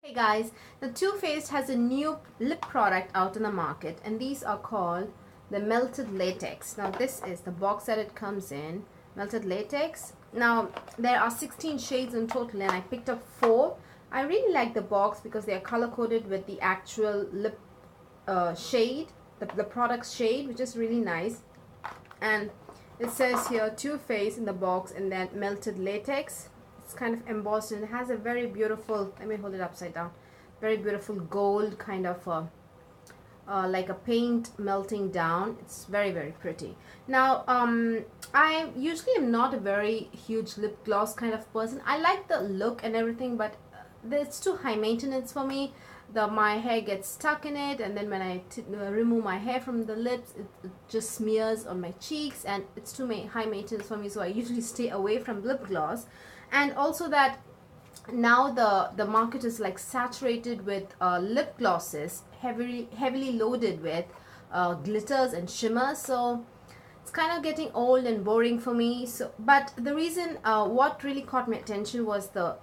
Hey guys, the Too Faced has a new lip product out in the market, and these are called the melted latex. Now this is the box that it comes in, melted latex. Now there are 16 shades in total and I picked up 4. I really like the box because they are color coded with the actual lip shade, the product's shade, which is really nice. And it says here Too Faced in the box and then melted latex. It's kind of embossed and it has a very beautiful, let me hold it upside down, very beautiful gold kind of like a paint melting down. It's very pretty. Now I usually am not a very huge lip gloss kind of person. I like the look and everything, but it's too high maintenance for me. My hair gets stuck in it, and then when I remove my hair from the lips, it just smears on my cheeks, and it's too high maintenance for me, so I usually stay away from lip gloss. And also that now the market is like saturated with lip glosses, heavily loaded with glitters and shimmers, so it's kind of getting old and boring for me. So but the reason what really caught my attention was the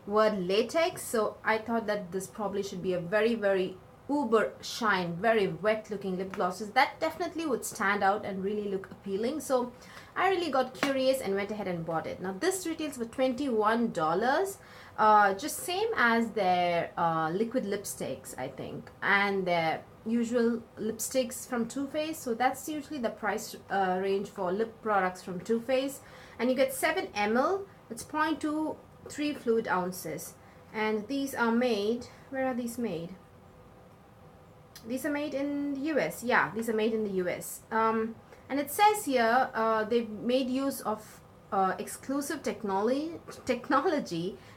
word latex, so I thought that this probably should be a very uber shine, very wet looking lip glosses that definitely would stand out and really look appealing. So I really got curious and went ahead and bought it. Now this retails for $21, just same as their liquid lipsticks, I think, and their usual lipsticks from Too Faced. So that's usually the price range for lip products from Too Faced, and you get 7 ml. It's 0.23 fluid ounces, and these are made, where are these made? These are made in the US. Yeah, these are made in the US. And it says here they've made use of exclusive technology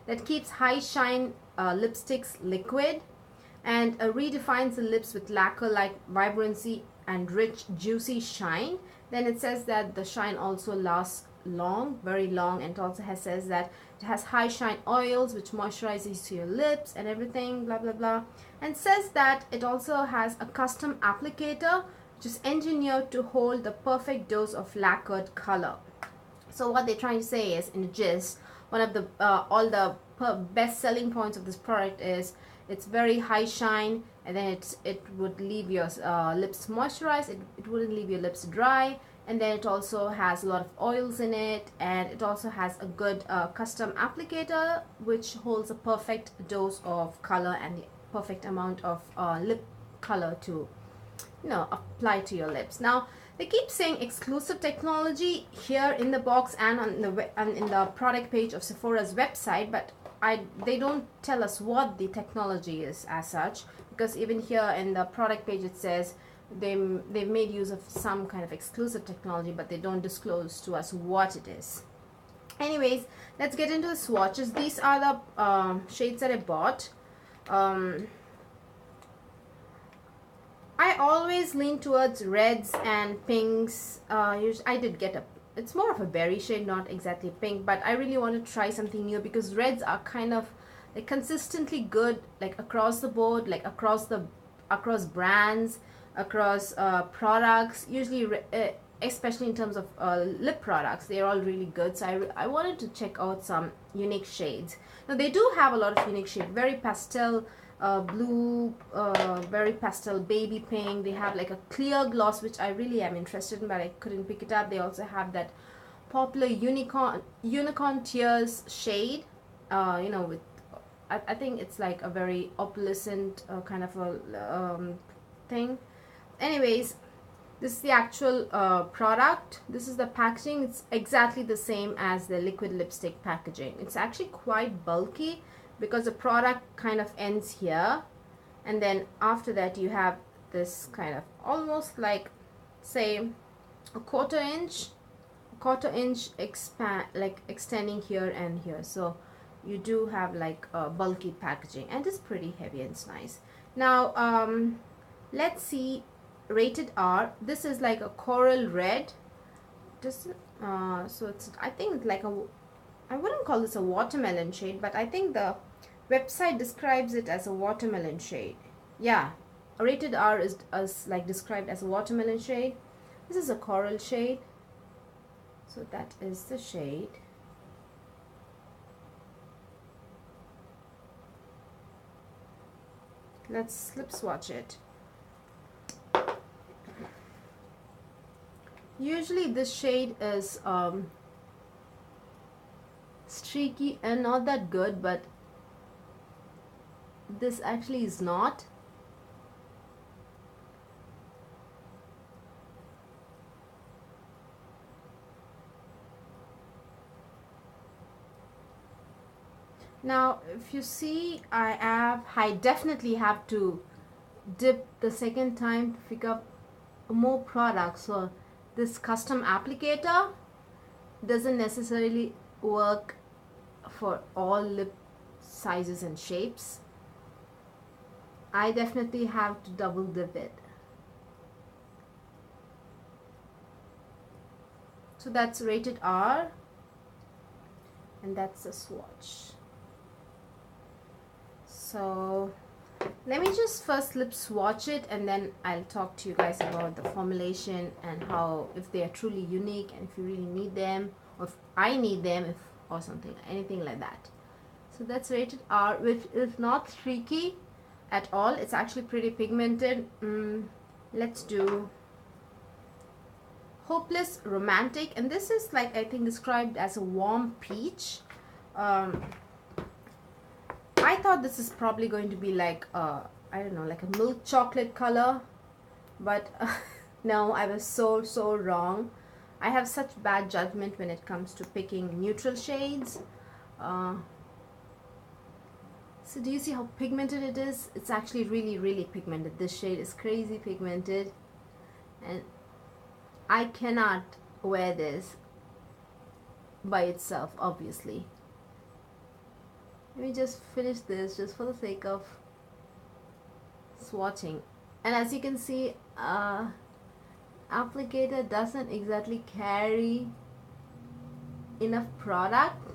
that keeps high shine lipsticks liquid and redefines the lips with lacquer-like vibrancy and rich juicy shine. Then it says that the shine also lasts long, very long, and it also says that it has high shine oils which moisturizes your lips and everything, blah blah blah. And says that it also has a custom applicator which is engineered to hold the perfect dose of lacquered color. So what they're trying to say is, in a gist, one of the all the best selling points of this product is it's very high shine, and then it would leave your lips moisturized, it wouldn't leave your lips dry, and then it also has a lot of oils in it, and it also has a good custom applicator which holds a perfect dose of color and the perfect amount of lip color to apply to your lips. Now they keep saying exclusive technology here in the box and in the product page of Sephora's website, but they don't tell us what the technology is as such, because even here in the product page it says they've made use of some kind of exclusive technology, but they don't disclose to us what it is. Anyways, let's get into the swatches. These are the shades that I bought. I always lean towards reds and pinks. I did get it's more of a berry shade, not exactly pink, but I really want to try something new because reds are kind of like consistently good, like across the board, like across brands, across products. Usually, especially in terms of lip products, they're all really good. So I wanted to check out some unique shades. Now they do have a lot of unique shades, very pastel blue, very pastel baby pink. They have like a clear gloss which I really am interested in, but I couldn't pick it up. They also have that popular unicorn tears shade, with I think it's like a very opalescent kind of a thing. Anyways, this is the actual product. This is the packaging. It's exactly the same as the liquid lipstick packaging. It's actually quite bulky because the product kind of ends here, and then after that you have this kind of almost like, say, a quarter inch extending here and here. So you do have like a bulky packaging, and it's pretty heavy and it's nice. Now let's see, rated R. This is like a coral red. So it's, I think, like I wouldn't call this a watermelon shade, but I think the website describes it as a watermelon shade. Yeah, rated R is like described as a watermelon shade. This is a coral shade. So that is the shade. Let's lip swatch it. Usually this shade is streaky and not that good, but this actually is not. Now if you see, I definitely have to dip the second time to pick up more products. So this custom applicator doesn't necessarily work for all lip sizes and shapes. I definitely have to double dip it. So that's rated R, and that's a swatch. So let me just first lip swatch it, and then I'll talk to you guys about the formulation and how, if they are truly unique and if you really need them, or if I need them, or something, anything like that. So that's rated R, which is not streaky at all. It's actually pretty pigmented. Let's do Hopeless Romantic, and this is like, I think, described as a warm peach. I thought this is probably going to be like I don't know, like a milk chocolate color, but no, I was so wrong. I have such bad judgment when it comes to picking neutral shades. So do you see how pigmented it is? It's actually really pigmented. This shade is crazy pigmented, and I cannot wear this by itself, obviously. Let me just finish this just for the sake of swatching. And as you can see, applicator doesn't exactly carry enough product,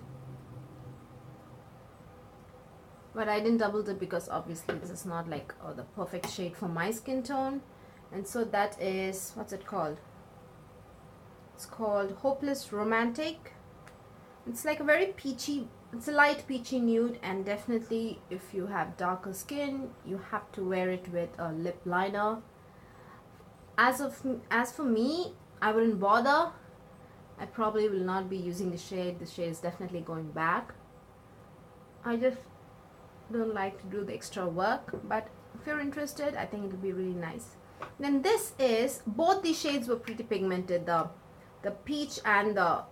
but I didn't double dip because obviously this is not like the perfect shade for my skin tone. And so that is, what's it called? It's called Hopeless Romantic. It's like a very peachy, it's a light peachy nude, and definitely if you have darker skin, you have to wear it with a lip liner. As for me, I wouldn't bother. I probably will not be using the shade. The shade is definitely going back. I just don't like to do the extra work, but if you're interested, I think it'll be really nice. Then this is, both these shades were pretty pigmented, the peach and the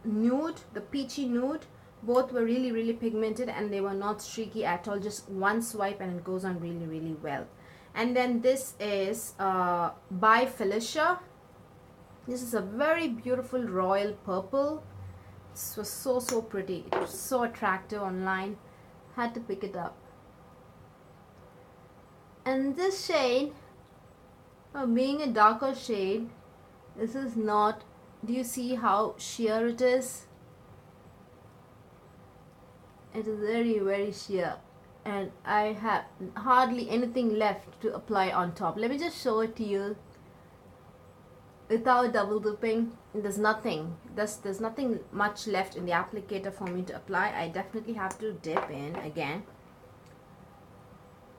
nude, the peachy nude, both were really pigmented, and they were not streaky at all. Just one swipe and it goes on really well. And then this is by Felicia. This is a very beautiful royal purple. This was so pretty. It was so attractive online. Had to pick it up. And this shade, being a darker shade, this is not, do you see how sheer it is? It is very sheer, and I have hardly anything left to apply on top. Let me just show it to you without double dipping. There's nothing, there's nothing much left in the applicator for me to apply. I definitely have to dip in again,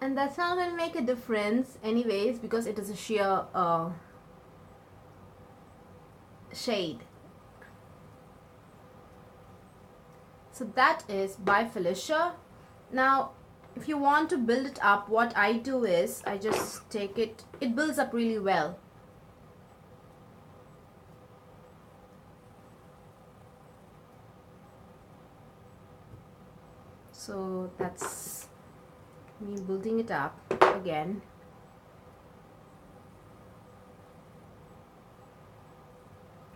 and that's not going to make a difference anyways, because it is a sheer shade. So that is by Felicia. Now if you want to build it up, what I do is I just take it, it builds up really well. So that's me building it up again.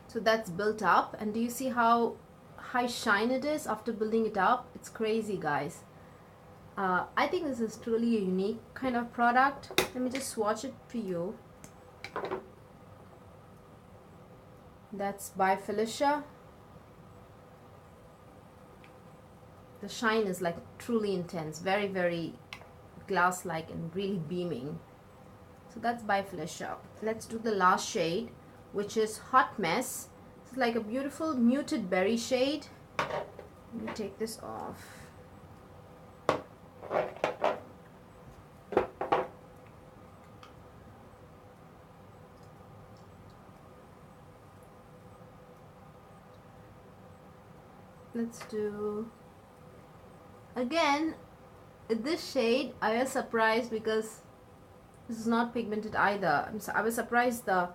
So that's built up, and do you see how high shine it is after building it up? It's crazy, guys. I think this is truly a unique kind of product. Let me just swatch it for you. That's by Felicia. The shine is like truly intense, very glass-like and really beaming. So that's by Felicia. Let's do the last shade, which is Hot Mess. It's like a beautiful muted berry shade. Let me take this off. let's do again this shade. I was surprised because this is not pigmented either. I was surprised the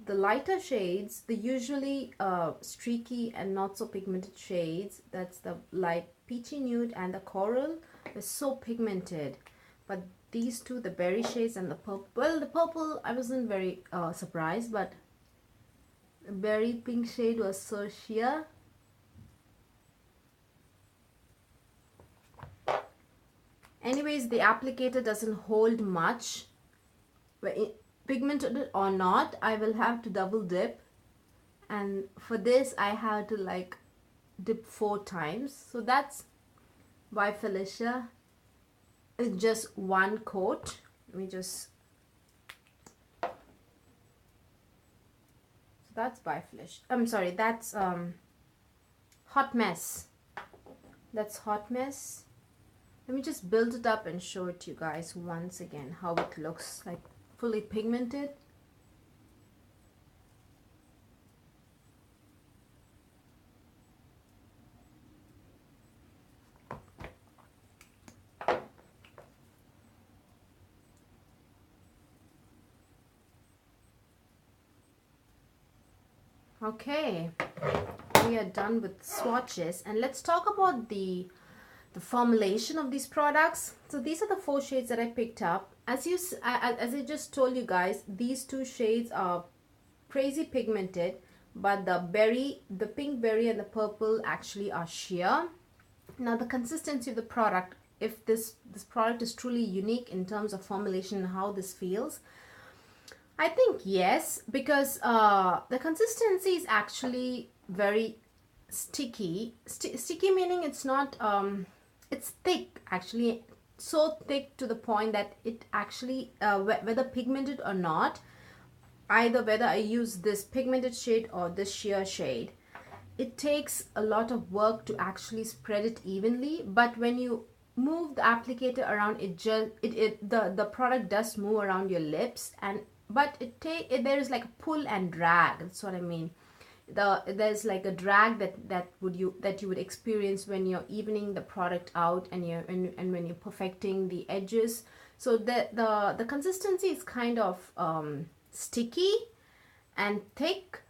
lighter shades, the usually streaky and not so pigmented shades, that's the light peachy nude and the coral, is so pigmented. But these two, the berry shades and the purple, well, the purple I wasn't very surprised, but the berry pink shade was so sheer. Anyways, the applicator doesn't hold much. Pigmented or not, I will have to double dip, and for this I have to like dip 4 times. So that's by Felicia. It's just one coat. Let me just, so that's by Felicia. I'm sorry, that's Hot Mess. That's Hot Mess. Let me just build it up and show it to you guys once again how it looks like, fully pigmented. Okay, we are done with swatches, and let's talk about the formulation of these products. So these are the 4 shades that I picked up. As I just told you guys, these 2 shades are crazy pigmented, but the pink berry and the purple actually are sheer. Now the consistency of the product, if this product is truly unique in terms of formulation and how this feels, I think yes, because the consistency is actually very sticky. Sticky meaning it's not, it's thick actually, so thick to the point that it actually, whether pigmented or not, either whether I use this pigmented shade or this sheer shade, it takes a lot of work to actually spread it evenly. But when you move the applicator around, the product does move around your lips, and but there is like a pull and drag. That's what I mean. There's like a drag that you would experience when you're evening the product out and when you're perfecting the edges. So the consistency is kind of sticky and thick,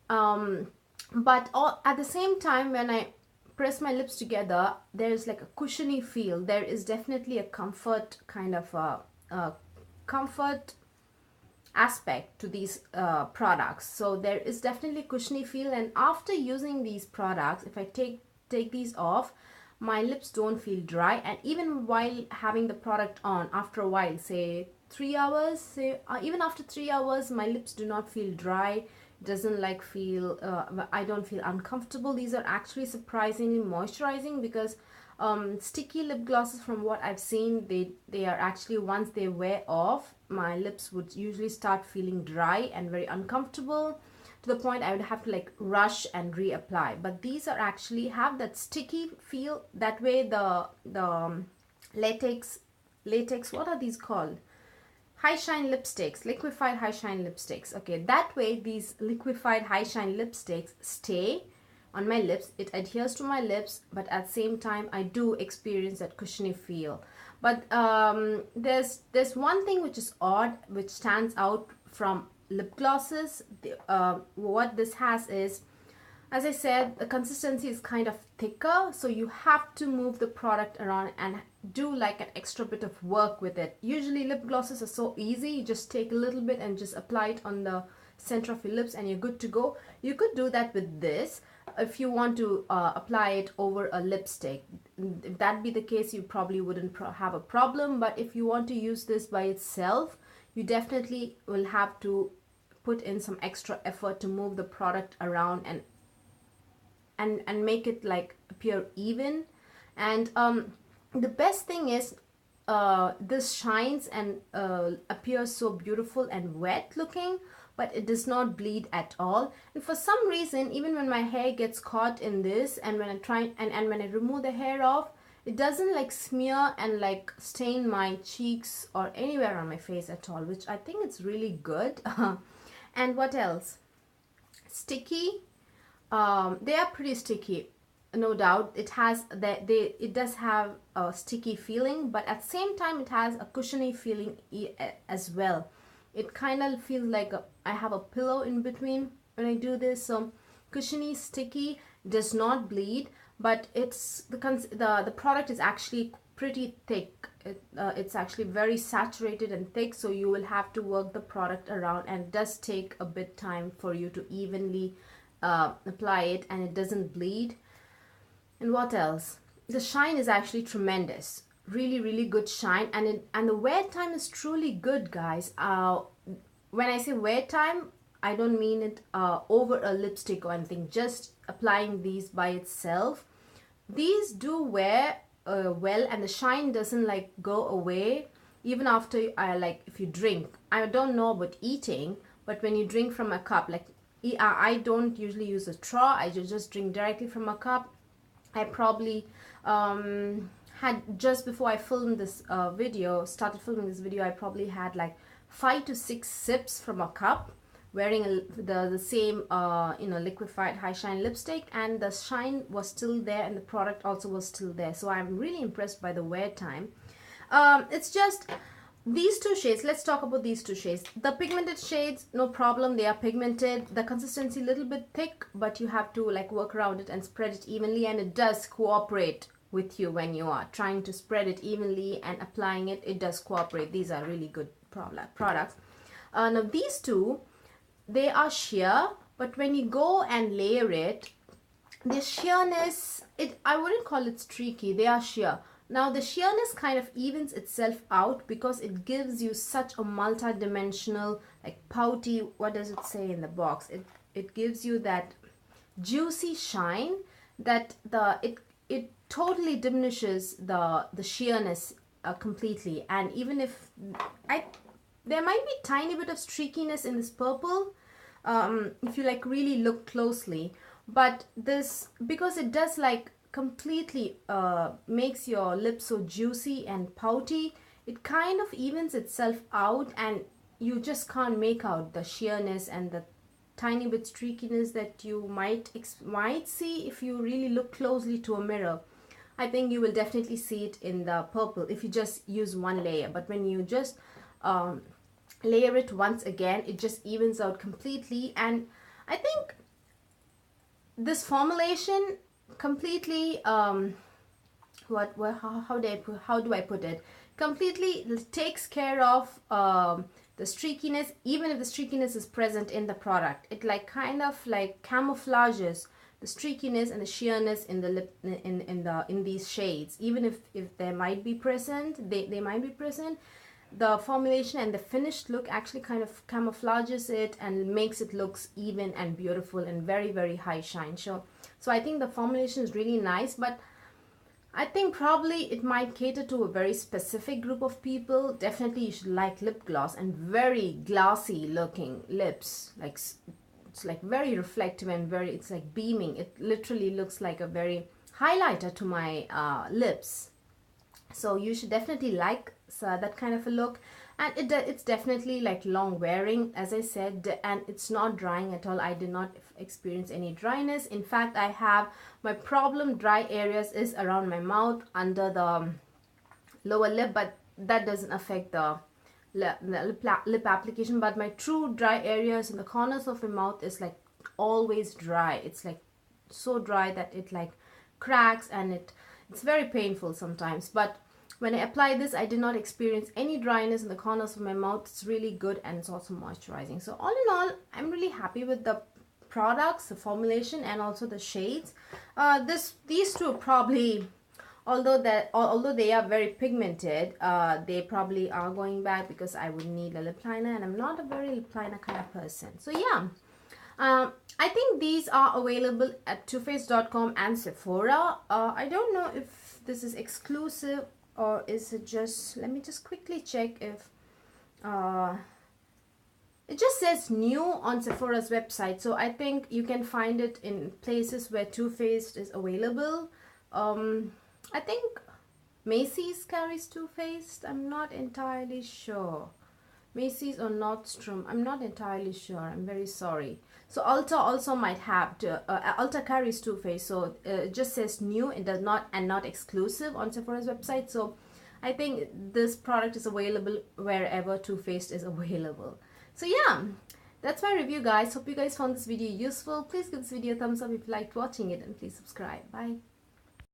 but at the same time, when I press my lips together, there is like a cushiony feel. There is definitely a comfort kind of a comfort aspect to these products. So there is definitely cushiony feel, and after using these products, if I take these off, my lips don't feel dry. And even while having the product on, after a while, say 3 hours, even after 3 hours, my lips do not feel dry. Doesn't like feel I don't feel uncomfortable. These are actually surprisingly moisturizing, because sticky lip glosses, from what I've seen, they are actually, once they wear off, my lips would usually start feeling dry and very uncomfortable, to the point I would have to like rush and reapply. But these are actually have that sticky feel. That way the latex, what are these called? High shine lipsticks, liquefied high shine lipsticks. Okay, that way these liquefied high shine lipsticks stay on my lips. It adheres to my lips, but at the same time I do experience that cushiony feel. But there's one thing which is odd, which stands out from lip glosses. What this has is, as I said, the consistency is kind of thicker, so you have to move the product around and do like an extra bit of work with it. Usually lip glosses are so easy. You just take a little bit and just apply it on the center of your lips and you're good to go. You could do that with this if you want to apply it over a lipstick. If that be the case, you probably wouldn't have a problem. But if you want to use this by itself, you definitely will have to put in some extra effort to move the product around and make it like appear even. And the best thing is this shines and appears so beautiful and wet looking, but it does not bleed at all. And for some reason, even when my hair gets caught in this, and when I try and when I remove the hair off, it doesn't like smear and like stain my cheeks or anywhere on my face at all, which I think it's really good. And what else? Sticky. They are pretty sticky. no doubt it has that it does have a sticky feeling, but at the same time it has a cushiony feeling as well. It kind of feels like I have a pillow in between when I do this. So cushiony, sticky, does not bleed, but it's the product is actually pretty thick. It's actually very saturated and thick, so you will have to work the product around, and it does take a bit time for you to evenly apply it, and it doesn't bleed. And what else? The shine is actually tremendous. Really, really good shine, and the wear time is truly good, guys. When I say wear time, I don't mean it over a lipstick or anything. Just applying these by itself. These do wear well, and the shine doesn't like go away even after like if you drink. I don't know about eating, but when you drink from a cup, like I don't usually use a straw. I just drink directly from a cup. I probably had, just before I filmed this started filming this video, I probably had like 5 to 6 sips from a cup, wearing the same liquefied high shine lipstick, and the shine was still there and the product also was still there. So I'm really impressed by the wear time. It's just these two shades. Let's talk about these two shades. The pigmented shades, no problem, they are pigmented. The consistency a little bit thick, but you have to like work around it and spread it evenly, and it does cooperate with you when you are trying to spread it evenly and applying it. It does cooperate. These are really good products. Now these two, they are sheer, but when you go and layer it, the sheerness, I wouldn't call it streaky, they are sheer. Now the sheerness kind of evens itself out because it gives you such a multi-dimensional, like pouty, what does it say in the box? It gives you that juicy shine that it totally diminishes the sheerness completely. And even if there might be tiny bit of streakiness in this purple if you like really look closely, but this, because it does like completely makes your lips so juicy and pouty, it kind of evens itself out, and you just can't make out the sheerness and the tiny bit streakiness that you might see if you really look closely to a mirror. I think you will definitely see it in the purple if you just use one layer, but when you just layer it once again, it just evens out completely. And I think this formulation completely how do I put it, completely takes care of the streakiness. Even if the streakiness is present in the product, it like kind of like camouflages the streakiness and the sheerness in the lip in these shades. Even if they might be present, they might be present, the formulation and the finished look actually kind of camouflages it and makes it looks even and beautiful and very, very high shine. So I think the formulation is really nice, but I think probably it might cater to a very specific group of people. Definitely you should like lip gloss and very glossy looking lips. Like it's like very reflective and it's like beaming. It literally looks like a very highlighter to my lips. So you should definitely like that kind of a look, and it's definitely like long wearing, as I said, and it's not drying at all. I did not experience any dryness. In fact, I have my problem dry areas is around my mouth, under the lower lip, but that doesn't affect the lip application. But my true dry areas in the corners of my mouth is like always dry. It's like so dry that it like cracks, and it's very painful sometimes. But when I apply this, I did not experience any dryness in the corners of my mouth. It's really good, and it's also moisturizing. So all in all, I'm really happy with the products, the formulation, and also the shades. These two are probably, although they are very pigmented, they probably are going back because I would need a lip liner, and I'm not a very lip liner kind of person. So yeah. I think these are available at toofaced.com and Sephora. I don't know if this is exclusive or is it just, let me just quickly check if it just says new on Sephora's website. So I think you can find it in places where Too Faced is available. I think Macy's carries Too Faced. I'm not entirely sure. Macy's or Nordstrom, I'm not entirely sure. I'm very sorry. So Ulta also might have to, Ulta carries Too Faced, so it just says new. It does not, and not exclusive on Sephora's website. So I think this product is available wherever Too Faced is available. So yeah, that's my review, guys. Hope you guys found this video useful. Please give this video a thumbs up if you liked watching it, and please subscribe. Bye.